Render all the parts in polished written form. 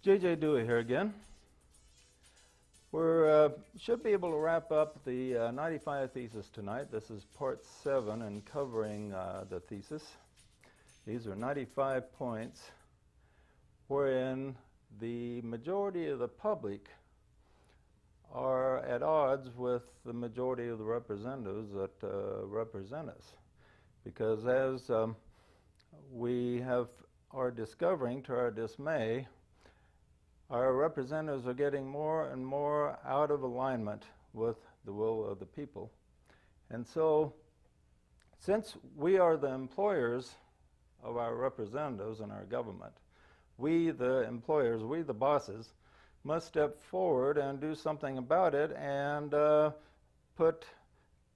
J.J. Dewey here again. We should be able to wrap up the 95 thesis tonight. This is part 7 and covering the thesis. These are 95 points wherein the majority of the public are at odds with the majority of the representatives that represent us. Because as we are discovering to our dismay, our representatives are getting more and more out of alignment with the will of the people. And so, since we are the employers of our representatives in our government, we, the employers, we, the bosses, must step forward and do something about it and put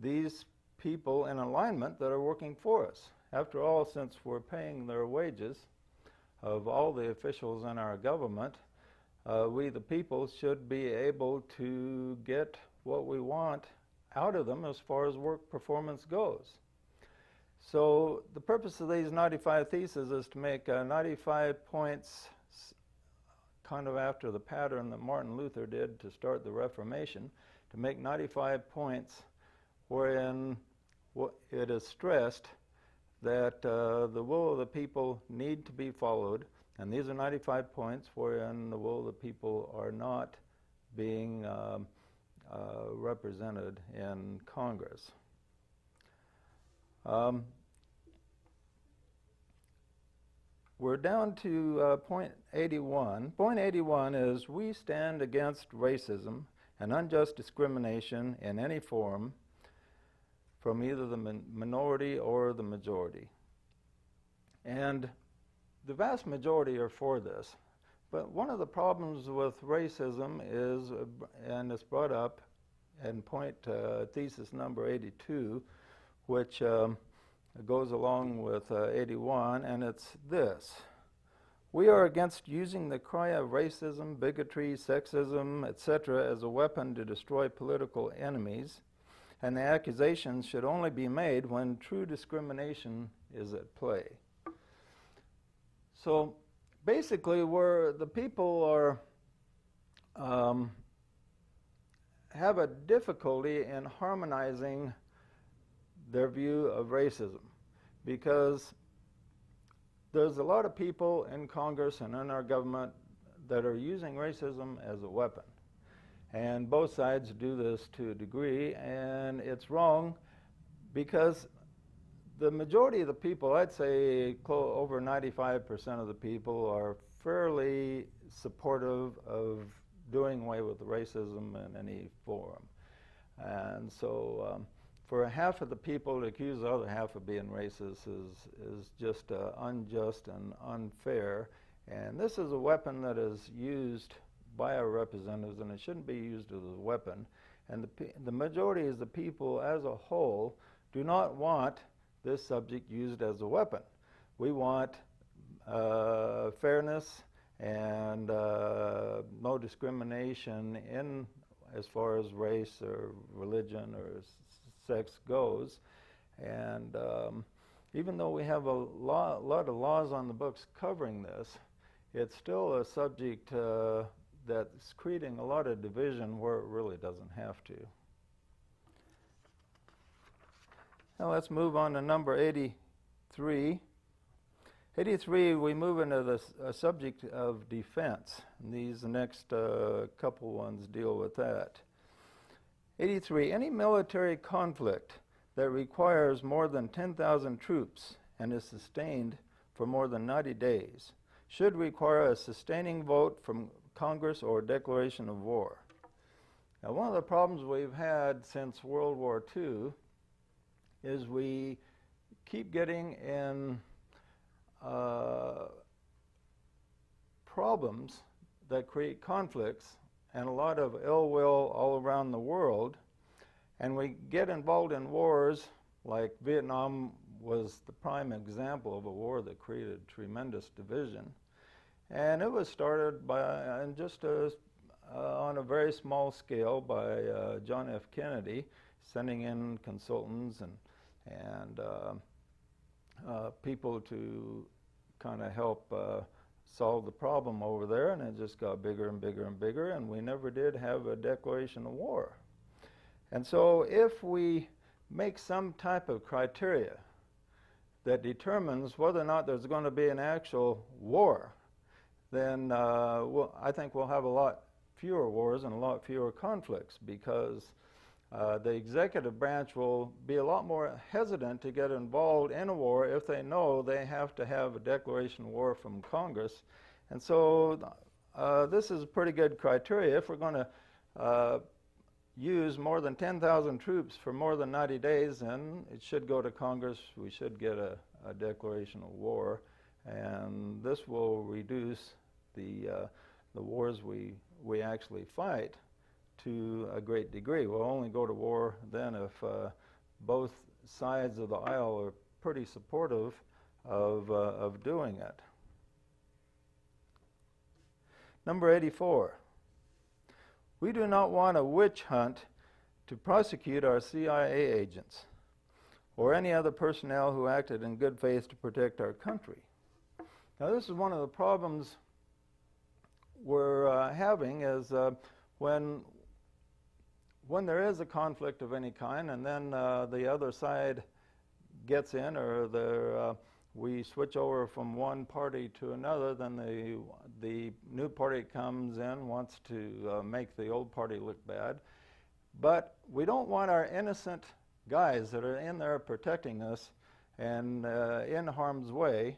these people in alignment that are working for us. After all, since we're paying their wages of all the officials in our government, we, the people, should be able to get what we want out of them as far as work performance goes. So the purpose of these 95 theses is to make 95 points kind of after the pattern that Martin Luther did to start the Reformation, to make 95 points wherein it is stressed that the will of the people need to be followed. And these are 95 points wherein the will of the people are not being represented in Congress. We're down to point 81. Point 81 is, we stand against racism and unjust discrimination in any form from either the minority or the majority. And the vast majority are for this. But one of the problems with racism is, and it's brought up in thesis number 82, which goes along with 81, and it's this. We are against using the cry of racism, bigotry, sexism, etc. as a weapon to destroy political enemies, and the accusations should only be made when true discrimination is at play. So basically, where the people are have a difficulty in harmonizing their view of racism, because there's a lot of people in Congress and in our government that are using racism as a weapon. And both sides do this to a degree, and it's wrong because the majority of the people, I'd say over 95% of the people, are fairly supportive of doing away with racism in any form. And so for half of the people to accuse the other half of being racist is just unjust and unfair. And this is a weapon that is used by our representatives, and it shouldn't be used as a weapon. And the majority of the people as a whole do not want this subject used as a weapon. We want fairness and no discrimination in as far as race or religion or sex goes. And even though we have a lot of laws on the books covering this, it's still a subject that's creating a lot of division where it really doesn't have to. Now let's move on to number 83. 83, we move into the subject of defense. And these next couple ones deal with that. 83, any military conflict that requires more than 10,000 troops and is sustained for more than 90 days should require a sustaining vote from Congress or a declaration of war. Now, one of the problems we've had since World War II is we keep getting in problems that create conflicts and a lot of ill will all around the world, and we get involved in wars like Vietnam was the prime example of a war that created tremendous division. And it was started by, on a very small scale, by John F. Kennedy, sending in consultants and people to kind of help solve the problem over there, and it just got bigger and bigger and bigger, and we never did have a declaration of war. And so if we make some type of criteria that determines whether or not there's going to be an actual war, then I think we'll have a lot fewer wars and a lot fewer conflicts, because the executive branch will be a lot more hesitant to get involved in a war if they know they have to have a declaration of war from Congress. And so this is a pretty good criteria. If we're going to use more than 10,000 troops for more than 90 days, then it should go to Congress. We should get a declaration of war, and this will reduce the wars we actually fight to a great degree. We'll only go to war then if both sides of the aisle are pretty supportive of doing it. Number 84. We do not want a witch hunt to prosecute our CIA agents or any other personnel who acted in good faith to protect our country. Now, this is one of the problems we're having, is when there is a conflict of any kind, and then the other side gets in, or we switch over from one party to another, then the new party comes in, wants to make the old party look bad. But we don't want our innocent guys that are in there protecting us and in harm's way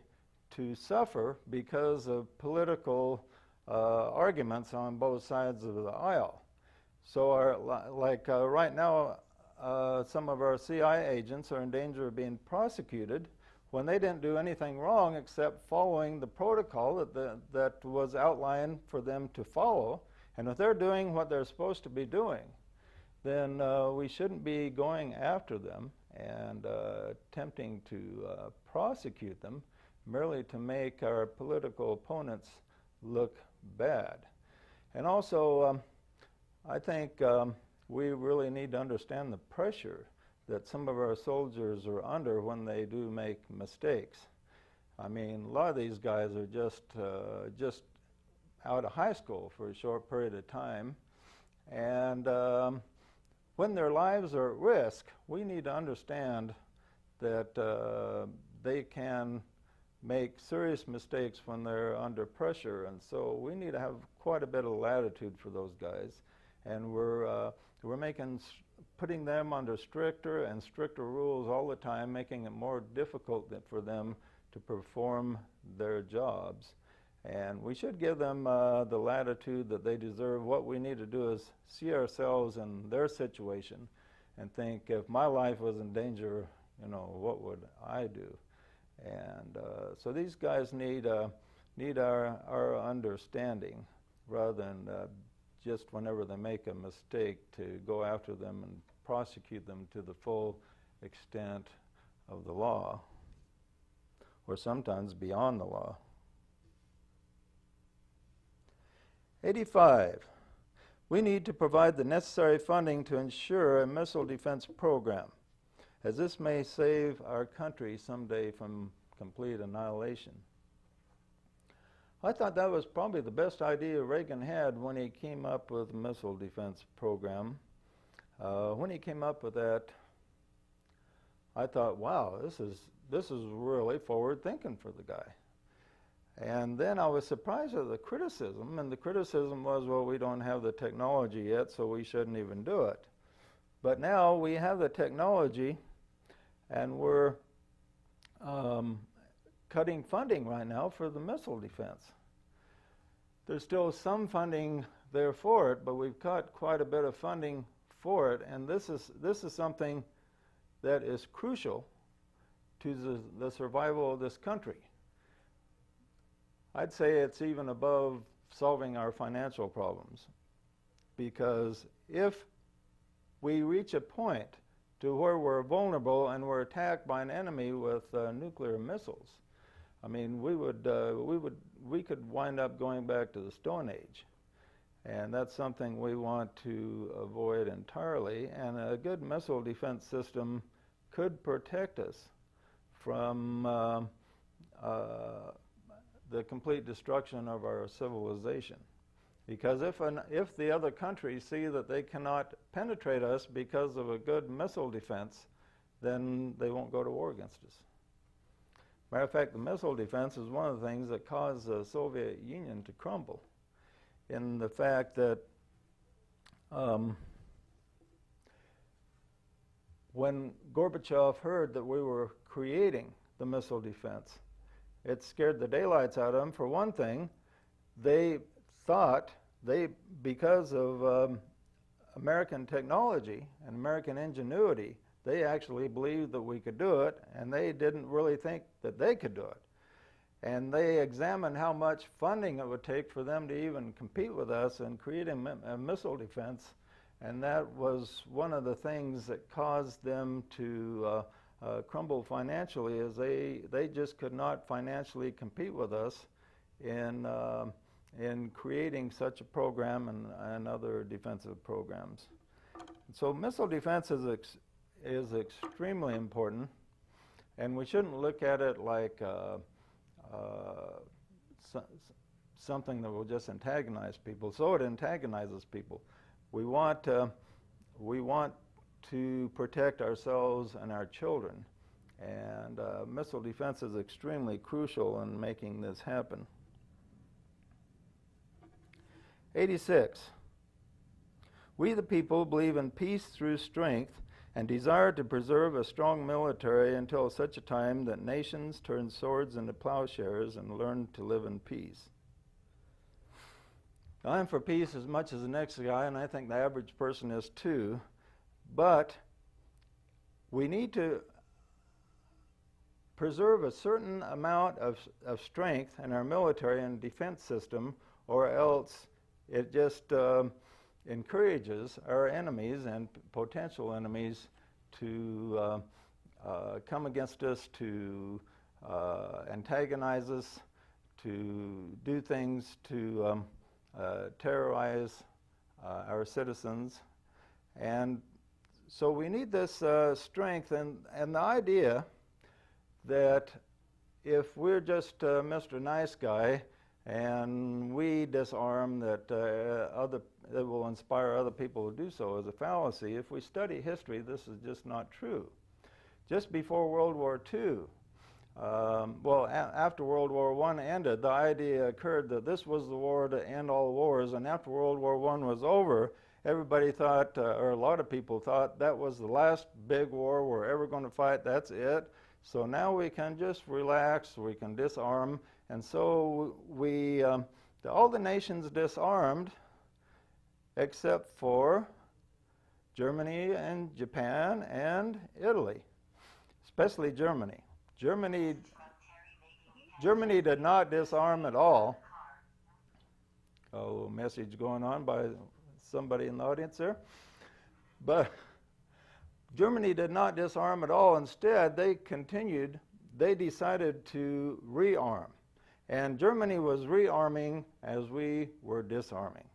to suffer because of political arguments on both sides of the aisle. So right now, some of our CIA agents are in danger of being prosecuted when they didn't do anything wrong except following the protocol that was outlined for them to follow. And if they're doing what they're supposed to be doing, then we shouldn't be going after them and attempting to prosecute them merely to make our political opponents look bad. And also, I think we really need to understand the pressure that some of our soldiers are under when they do make mistakes. I mean, a lot of these guys are just out of high school for a short period of time, and when their lives are at risk, we need to understand that they can make serious mistakes when they're under pressure, and so we need to have quite a bit of latitude for those guys, and we're putting them under stricter and stricter rules all the time, making it more difficult for them to perform their jobs. And we should give them the latitude that they deserve. What we need to do is see ourselves in their situation and think, if my life was in danger, what would I do? And so these guys need our understanding, rather than just whenever they make a mistake to go after them and prosecute them to the full extent of the law, or sometimes beyond the law. 85. We need to provide the necessary funding to ensure a missile defense program, as this may save our country someday from complete annihilation. I thought that was probably the best idea Reagan had when he came up with the missile defense program. When he came up with that, I thought, wow, this is really forward thinking for the guy. And then I was surprised at the criticism, and the criticism was, well, we don't have the technology yet, so we shouldn't even do it. But now we have the technology, and we're cutting funding right now for the missile defense. There's still some funding there for it, but we've cut quite a bit of funding for it, and this is something that is crucial to the survival of this country. I'd say it's even above solving our financial problems, because if we reach a point to where we're vulnerable and we're attacked by an enemy with nuclear missiles, I mean, we could wind up going back to the Stone Age, and that's something we want to avoid entirely. And a good missile defense system could protect us from the complete destruction of our civilization. Because if the other countries see that they cannot penetrate us because of a good missile defense, then they won't go to war against us. Matter of fact, the missile defense is one of the things that caused the Soviet Union to crumble, in the fact that when Gorbachev heard that we were creating the missile defense, it scared the daylights out of them. For one thing, they thought because of American technology and American ingenuity, they actually believed that we could do it, and they didn't really think that they could do it. And they examined how much funding it would take for them to even compete with us in creating a missile defense, and that was one of the things that caused them to crumble financially, is they just could not financially compete with us in creating such a program and other defensive programs. So missile defense is extremely important, and we shouldn't look at it like something that will just antagonize people. So it antagonizes people. We want to protect ourselves and our children, and missile defense is extremely crucial in making this happen. 86. We the people believe in peace through strength and desire to preserve a strong military until such a time that nations turn swords into plowshares and learn to live in peace. I'm for peace as much as the next guy, and I think the average person is too, but we need to preserve a certain amount of strength in our military and defense system, or else it just encourages our enemies and potential enemies to come against us, to antagonize us, to do things to terrorize our citizens. And so we need this strength, and the idea that if we're just Mr. Nice Guy and we disarm, that it will inspire other people to do so, is a fallacy. If we study history, this is just not true. Just before World War II, after World War I ended, the idea occurred that this was the war to end all wars, and after World War I was over, everybody thought, or a lot of people thought, that was the last big war we're ever going to fight, that's it. So now we can just relax, we can disarm, and so all the nations disarmed except for Germany and Japan and Italy, especially Germany. Germany did not disarm at all. Oh, message going on by somebody in the audience there. But Germany did not disarm at all. Instead, they decided to rearm. And Germany was rearming as we were disarming.